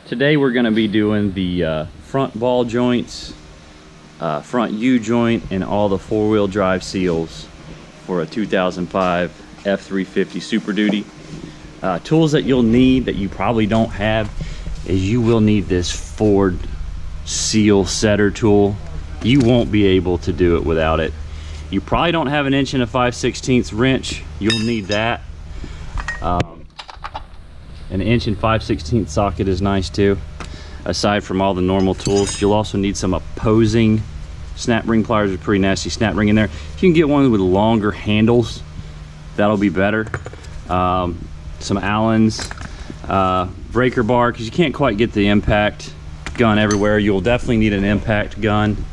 Today we're going to be doing the front ball joints, front U joint, and all the four-wheel drive seals for a 2005 F350 Super Duty. Tools that you'll need that you probably don't have is you will need this Ford seal setter tool. You won't be able to do it without it. You probably don't have an 1 5/16" wrench. You'll need that. An 1 5/16" socket is nice too, aside from all the normal tools. You'll also need some opposing snap ring pliers. Are pretty nasty snap ring in there. If you can get one with longer handles, that'll be better. Some Allens, breaker bar, because you can't quite get the impact gun everywhere. You'll definitely need an impact gun,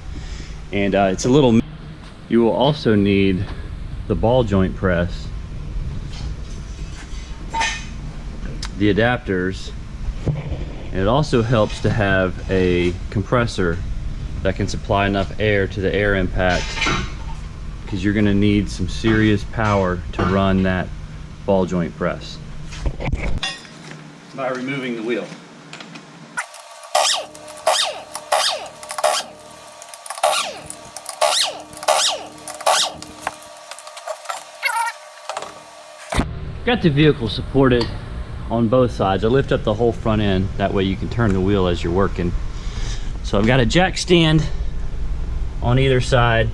and it's a little. You will also need the ball joint press, the adapters, and it also helps to have a compressor that can supply enough air to the air impact, because you're going to need some serious power to run that ball joint press by removing the wheel. Got the vehicle supported on both sides. I lift up the whole front end, that way you can turn the wheel as you're working. So I've got a jack stand on either side.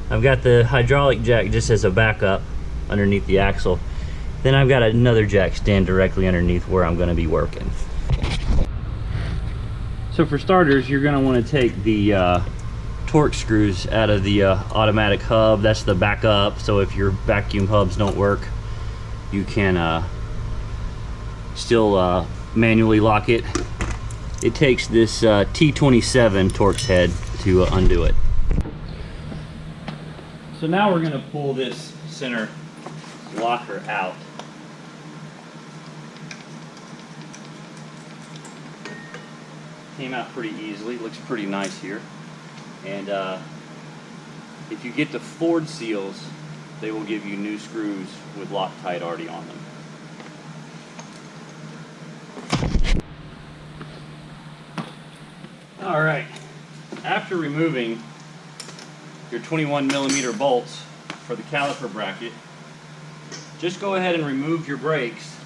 I've got the hydraulic jack just as a backup underneath the axle. Then I've got another jack stand directly underneath where I'm going to be working. So for starters, you're going to want to take the torque screws out of the automatic hub. That's the backup, so if your vacuum hubs don't work, you can still manually lock it. It takes this T27 Torx head to undo it. So now we're going to pull this center locker out. Came out pretty easily. Looks pretty nice here. And if you get the Ford seals, they will give you new screws with Loctite already on them. All right, after removing your 21mm bolts for the caliper bracket, just go ahead and remove your brakes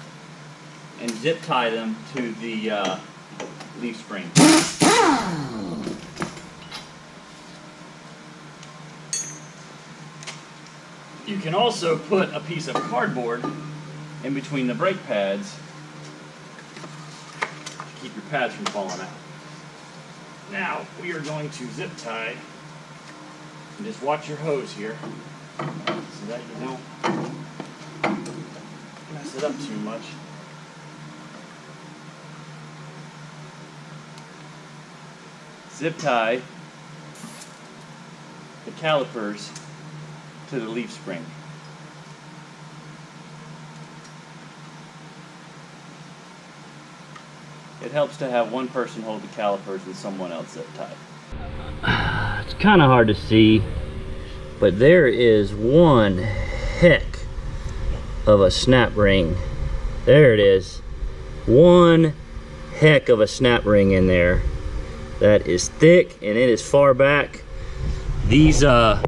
and zip tie them to the leaf spring. You can also put a piece of cardboard in between the brake pads to keep your pads from falling out. Now we are going to zip tie, and just watch your hose here so that you don't mess it up too much. Zip tie the calipers to the leaf spring. It helps to have one person hold the calipers and someone else zip tie. It's kind of hard to see, but there is one heck of a snap ring. There it is. One heck of a snap ring in there. That is thick and it is far back. These are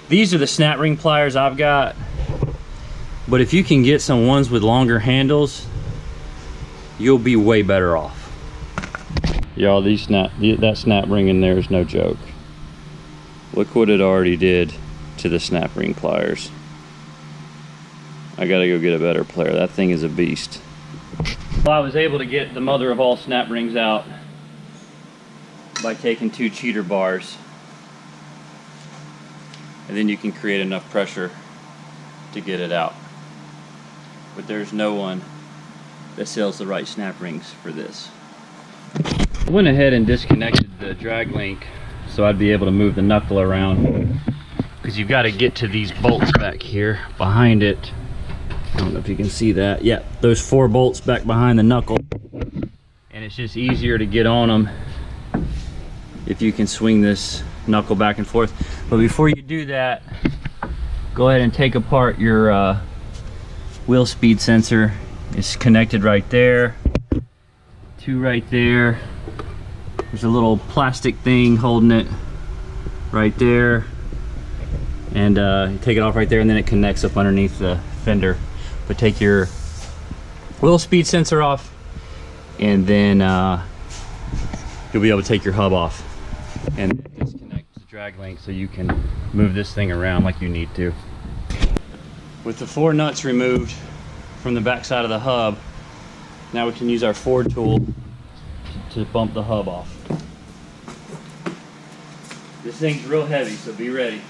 the snap ring pliers I've got, but if you can get some ones with longer handles, you'll be way better off. Y'all, that snap ring in there is no joke. Look what it already did to the snap ring pliers. I gotta go get a better plier. That thing is a beast. Well, I was able to get the mother of all snap rings out by taking 2 cheater bars, and then you can create enough pressure to get it out. But there's no one that sells the right snap rings for this. I went ahead and disconnected the drag link so I'd be able to move the knuckle around, because you've got to get to these bolts back here behind it. I don't know if you can see that. Yeah, those 4 bolts back behind the knuckle, and it's just easier to get on them if you can swing this knuckle back and forth. But before you do that, go ahead and take apart your wheel speed sensor is connected right there, two right there. There's a little plastic thing holding it right there, and you take it off right there, and then it connects up underneath the fender. But take your wheel speed sensor off, and then you'll be able to take your hub off and disconnect the drag link so you can move this thing around like you need to. With the 4 nuts removed from the back side of the hub, now we can use our Ford tool to bump the hub off. This thing's real heavy, so be ready.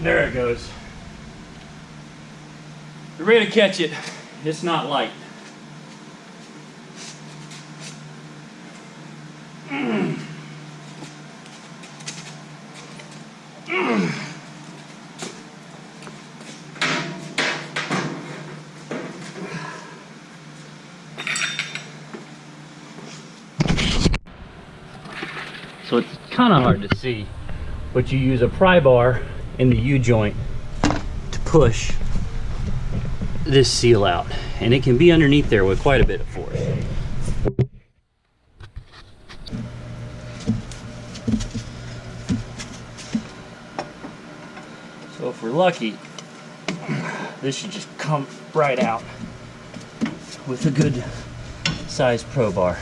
There it goes. You're ready to catch it. It's not light. So it's kind of hard to see, but you use a pry bar in the U-joint to push this seal out, and it can be underneath there with quite a bit of force. So if we're lucky, this should just come right out with a good sized crowbar.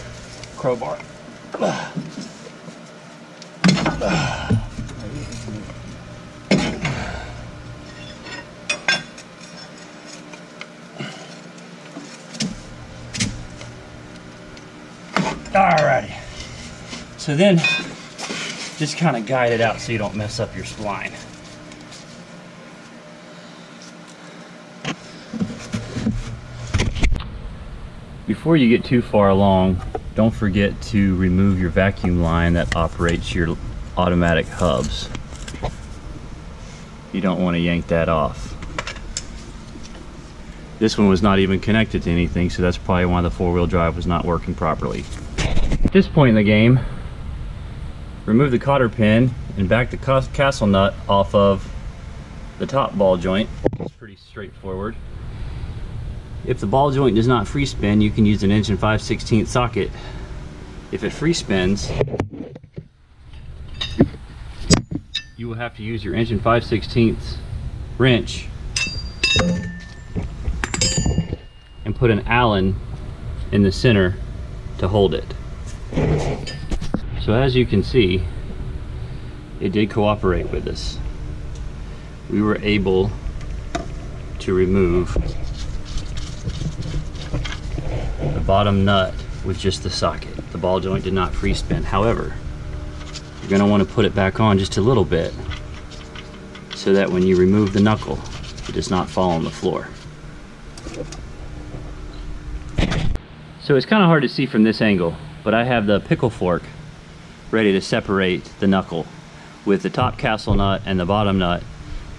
Alrighty, so then just kind of guide it out so you don't mess up your spline. Before you get too far along, don't forget to remove your vacuum line that operates your automatic hubs. You don't want to yank that off. This one was not even connected to anything, so that's probably why the 4-wheel drive was not working properly. At this point in the game, remove the cotter pin and back the castle nut off of the top ball joint. It's pretty straightforward. If the ball joint does not free spin, you can use an 1 5/16" socket. If it free spins, you will have to use your 1 5/16" wrench and put an Allen in the center to hold it. So as you can see, it did cooperate with us. We were able to remove the bottom nut with just the socket. The ball joint did not free spin. However, you're going to want to put it back on just a little bit so that when you remove the knuckle, it does not fall on the floor. So it's kind of hard to see from this angle, but I have the pickle fork ready to separate the knuckle with the top castle nut and the bottom nut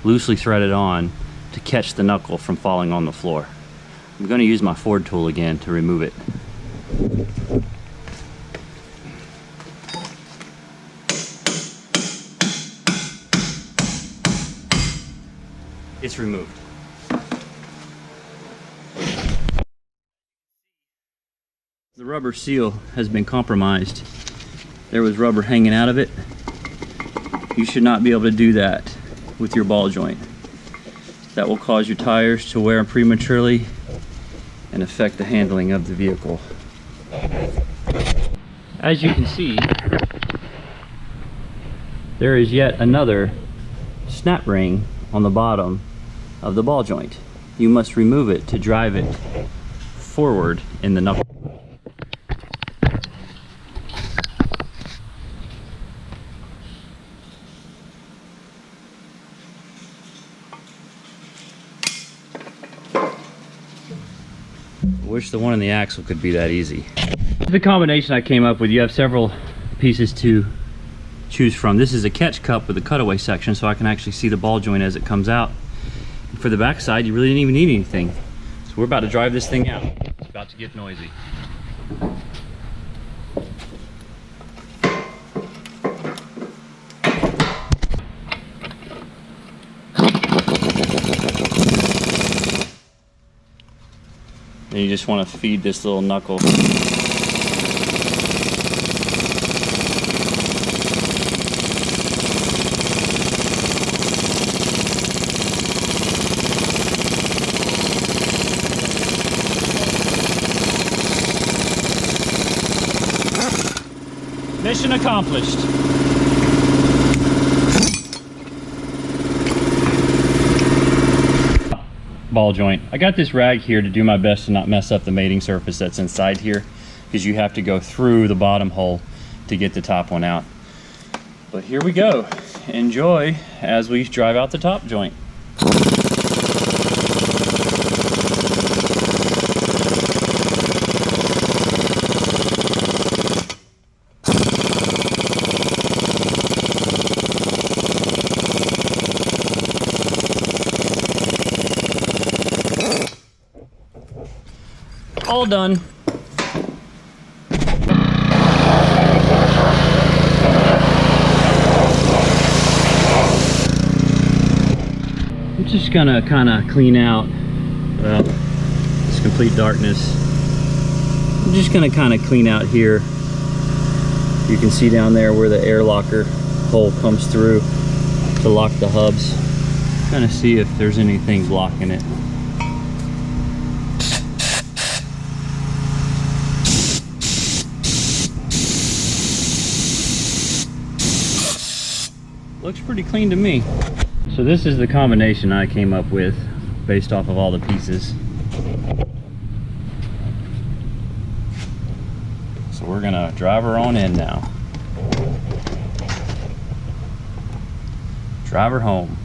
loosely threaded on to catch the knuckle from falling on the floor. I'm going to use my Ford tool again to remove it. It's removed. The rubber seal has been compromised. There was rubber hanging out of it. You should not be able to do that with your ball joint. That will cause your tires to wear prematurely and affect the handling of the vehicle. As you can see, there is yet another snap ring on the bottom of the ball joint. You must remove it to drive it forward in the knuckle. Wish the one in the axle could be that easy. The combination I came up with, you have several pieces to choose from. This is a catch cup with a cutaway section, so I can actually see the ball joint as it comes out. And for the back side, you really didn't even need anything. So we're about to drive this thing out. It's about to get noisy. And you just want to feed this little knuckle. Mission accomplished. Ball joint. I got this rag here to do my best to not mess up the mating surface that's inside here, because you have to go through the bottom hole to get the top one out. But here we go. Enjoy as we drive out the top joint. All done. I'm just gonna kind of clean out, well, it's complete darkness. I'm just gonna kind of clean out here. You can see down there where the air locker hole comes through to lock the hubs. Kind of see if there's anything blocking it. Looks pretty clean to me. So this is the combination I came up with based off of all the pieces. So we're gonna drive her on in now. Drive her home.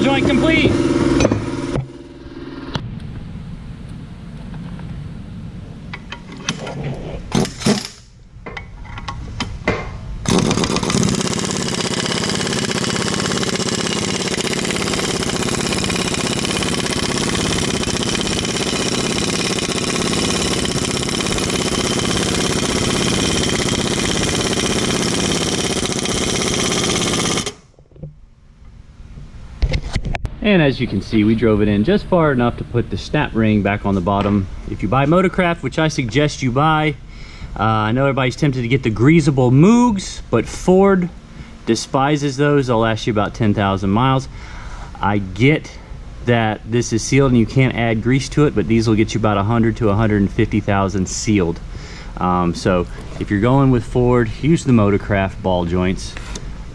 Joint complete. And as you can see, we drove it in just far enough to put the snap ring back on the bottom. If you buy Motorcraft, which I suggest you buy, I know everybody's tempted to get the greasable Moogs, but Ford despises those. They'll last you about 10,000 miles. I get that this is sealed and you can't add grease to it, but these will get you about 100 to 150,000 sealed. So if you're going with Ford, use the Motorcraft ball joints.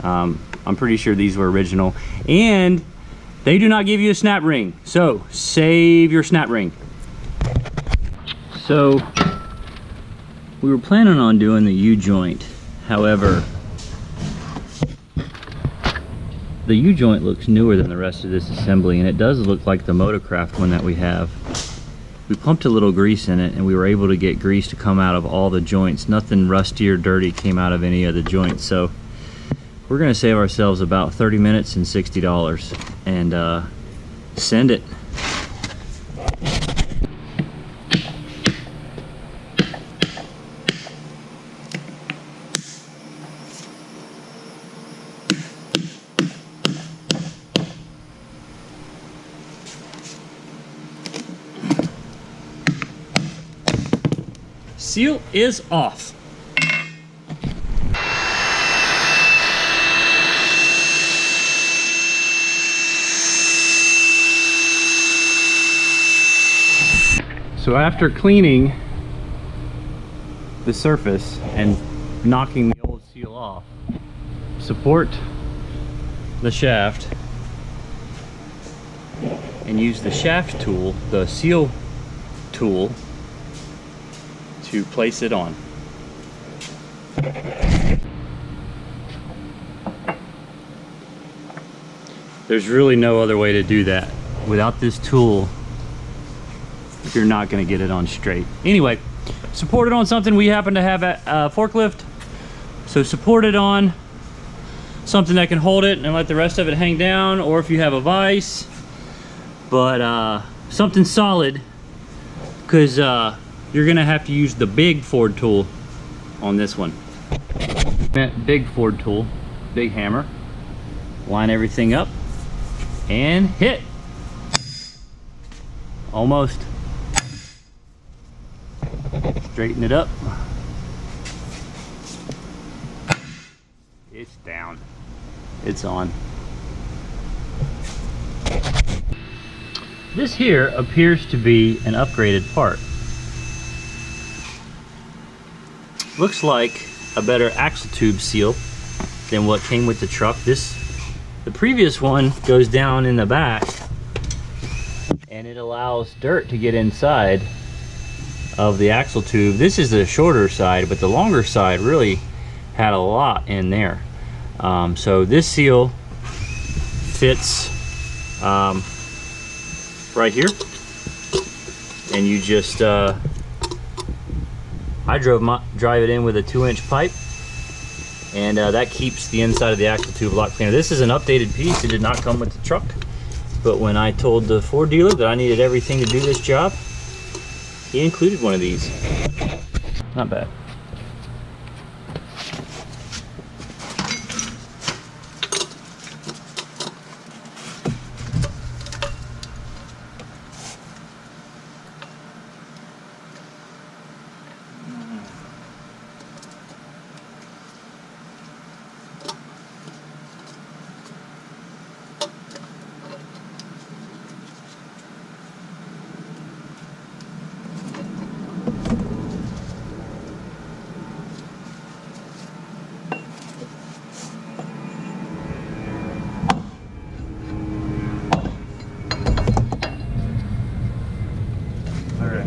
I'm pretty sure these were original. And they do not give you a snap ring, so save your snap ring. So we were planning on doing the U-joint. However, the U-joint looks newer than the rest of this assembly, and it does look like the Motorcraft one that we have. We pumped a little grease in it, and we were able to get grease to come out of all the joints. Nothing rusty or dirty came out of any of the joints. So we're gonna save ourselves about 30 minutes and $60 and send it. Seal is off. So after cleaning the surface and knocking the old seal off, support the shaft and use the shaft tool, the seal tool, to place it on. There's really no other way to do that. Without this tool, you're not going to get it on straight. Anyway, support it on something. We happen to have a forklift, so support it on something that can hold it and let the rest of it hang down, or if you have a vise, but something solid, because you're going to have to use the big Ford tool on this one. Big Ford tool, big hammer. Line everything up and hit. Almost. Straighten it up. It's down. It's on. This here appears to be an upgraded part. Looks like a better axle tube seal than what came with the truck. The previous one goes down in the back and it allows dirt to get inside of the axle tube. This is the shorter side, but the longer side really had a lot in there. So this seal fits right here, and you just I drive it in with a 2-inch pipe, and that keeps the inside of the axle tube a lot cleaner. This is an updated piece. It did not come with the truck, but when I told the Ford dealer that I needed everything to do this job, he included one of these. Not bad.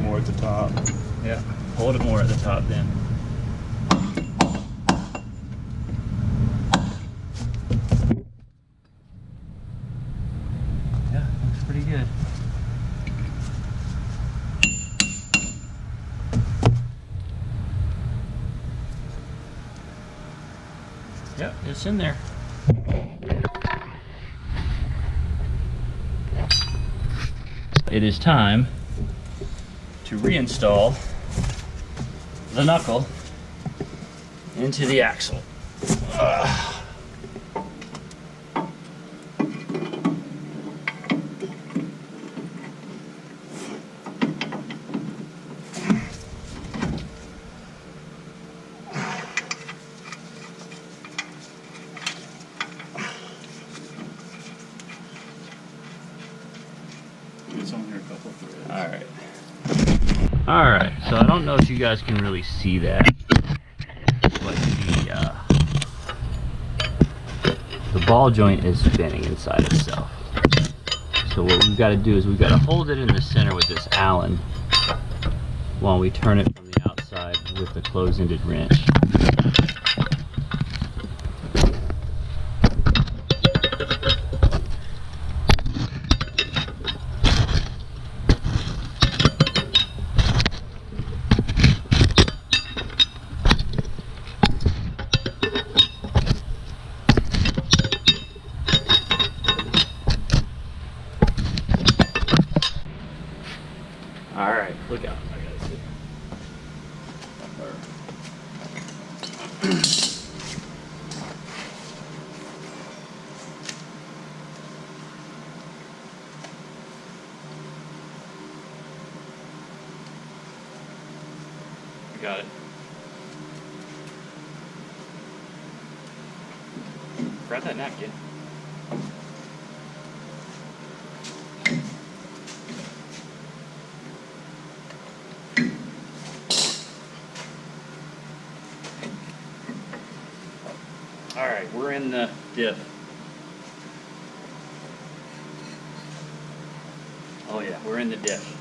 More at the top. Yeah, hold it more at the top then. Yeah, looks pretty good. Yep, it's in there. It is time to reinstall the knuckle into the axle. It's on here a couple of threads. Alright. Alright, so I don't know if you guys can really see that, but the ball joint is spinning inside itself. So what we've got to do is we've got to hold it in the center with this Allen while we turn it from the outside with the close-ended wrench. Alright, look out. I gotta see. Got it. Grab that napkin. we're in the diff. Oh yeah, we're in the diff.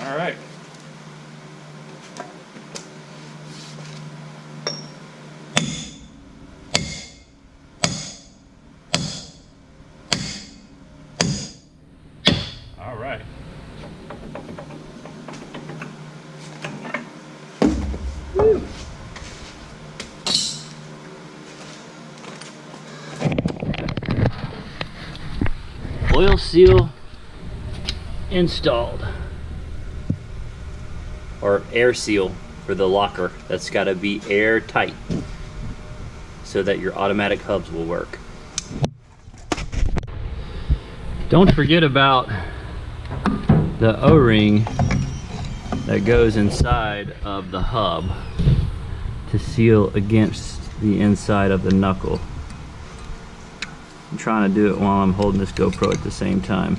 All right. All right. Woo. Oil seal installed. Or air seal for the locker. That's got to be airtight so that your automatic hubs will work. Don't forget about the O-ring that goes inside of the hub to seal against the inside of the knuckle. I'm trying to do it while I'm holding this GoPro at the same time.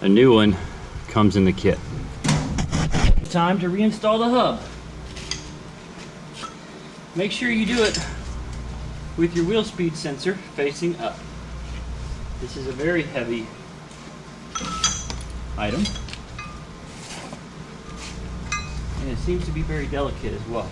A new one comes in the kit. Time to reinstall the hub. Make sure you do it with your wheel speed sensor facing up. This is a very heavy item, and it seems to be very delicate as well.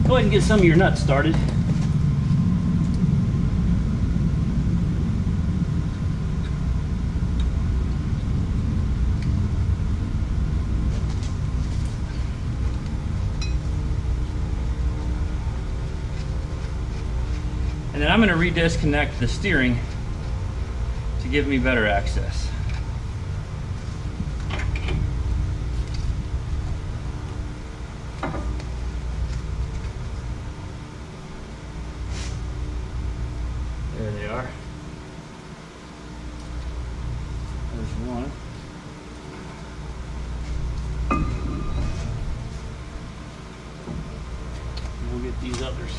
Go ahead and get some of your nuts started. And then I'm going to redisconnect the steering to give me better access. There they are. There's one. And we'll get these others.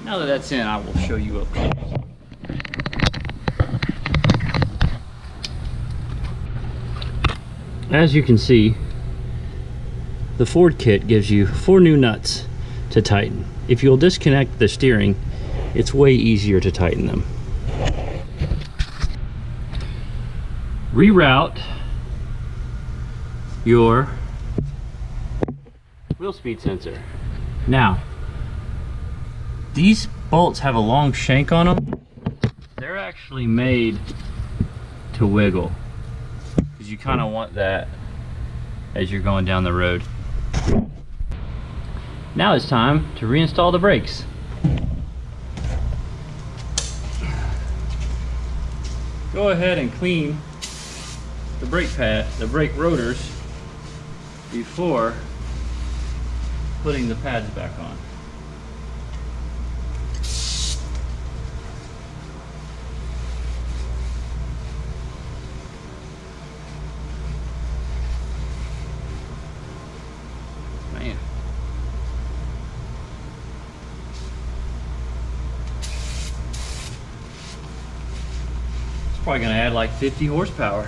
Now that that's in, I will show you up close. As you can see, the Ford kit gives you 4 new nuts to tighten. If you'll disconnect the steering, it's way easier to tighten them. Reroute your wheel speed sensor. Now, these bolts have a long shank on them. They're actually made to wiggle, because you kind of want that as you're going down the road. Now it's time to reinstall the brakes. Go ahead and clean the brake pad, the brake rotors, before putting the pads back on. Man. It's probably going to add like 50 horsepower.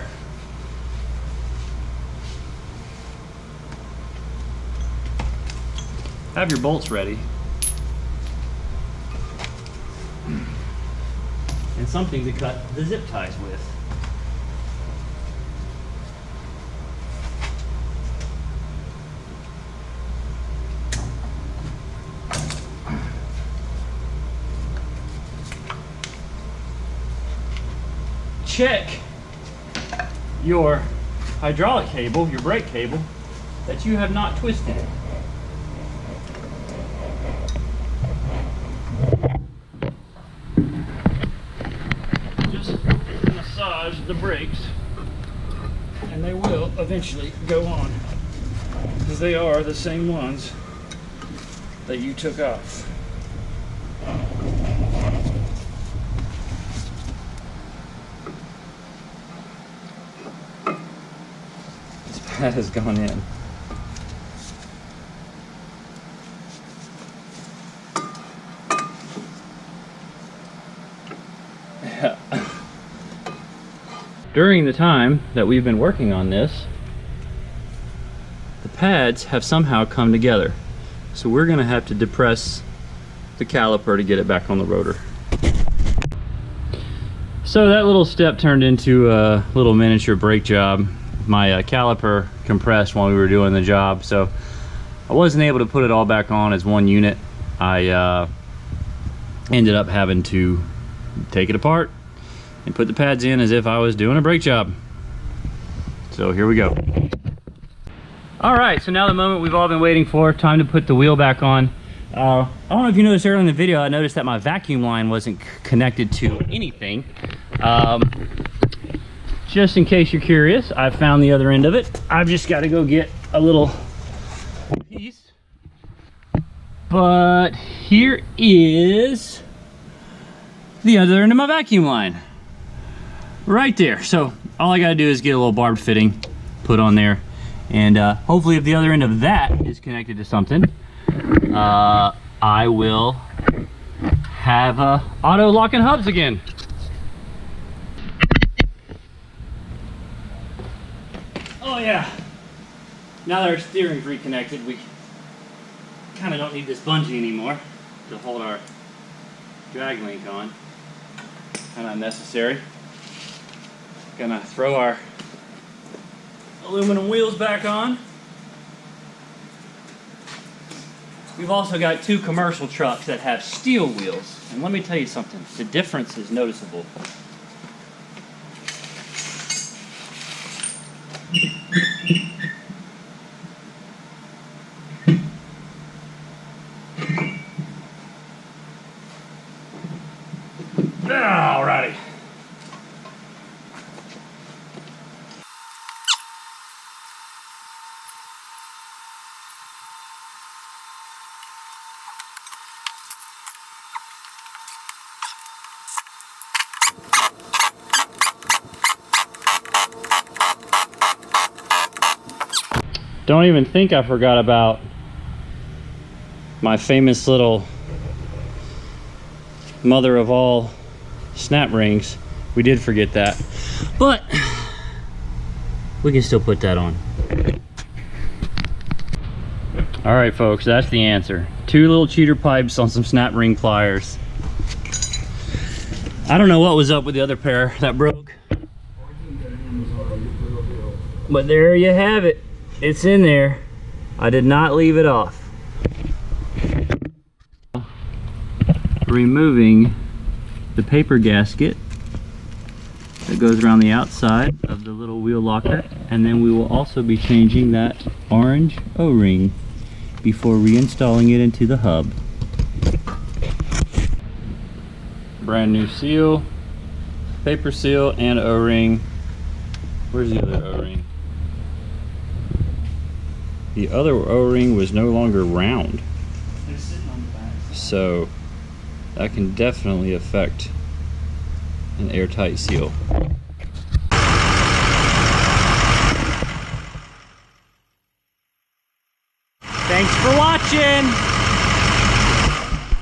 Have your bolts ready. And something to cut the zip ties with. check your hydraulic cable, your brake cable, that you have not twisted it. Just massage the brakes and they will eventually go on, because they are the same ones that you took off. This pad has gone in. During the time that we've been working on this, the pads have somehow come together. So we're gonna have to depress the caliper to get it back on the rotor. So that little step turned into a little miniature brake job. My caliper compressed while we were doing the job, so I wasn't able to put it all back on as one unit. I ended up having to take it apart and put the pads in as if I was doing a brake job. So here we go. All right, so now the moment we've all been waiting for, time to put the wheel back on. I don't know if you noticed earlier in the video, I noticed that my vacuum line wasn't connected to anything. Just in case you're curious, I found the other end of it. I've just got to go get a little piece. But here is the other end of my vacuum line. Right there. So all I got to do is get a little barbed fitting put on there. And hopefully if the other end of that is connected to something, I will have auto locking hubs again. Oh yeah, now that our steering's reconnected, we kind of don't need this bungee anymore to hold our drag link on. Kind of unnecessary. Gonna throw our aluminum wheels back on. We've also got two commercial trucks that have steel wheels, and let me tell you something, the difference is noticeable. Alrighty. Don't even think I forgot about my famous little mother of all snap rings. We did forget that, but we can still put that on. All right, folks, that's the answer. Two little cheater pipes on some snap ring pliers. I don't know what was up with the other pair that broke, but there you have it. It's in there. I did not leave it off. Removing the paper gasket that goes around the outside of the little wheel locker, and then we will also be changing that orange O-ring before reinstalling it into the hub. Brand new seal, paper seal, and O-ring. Where's the other O-ring? The other O-ring was no longer round, so that can definitely affect an airtight seal. Thanks for watching!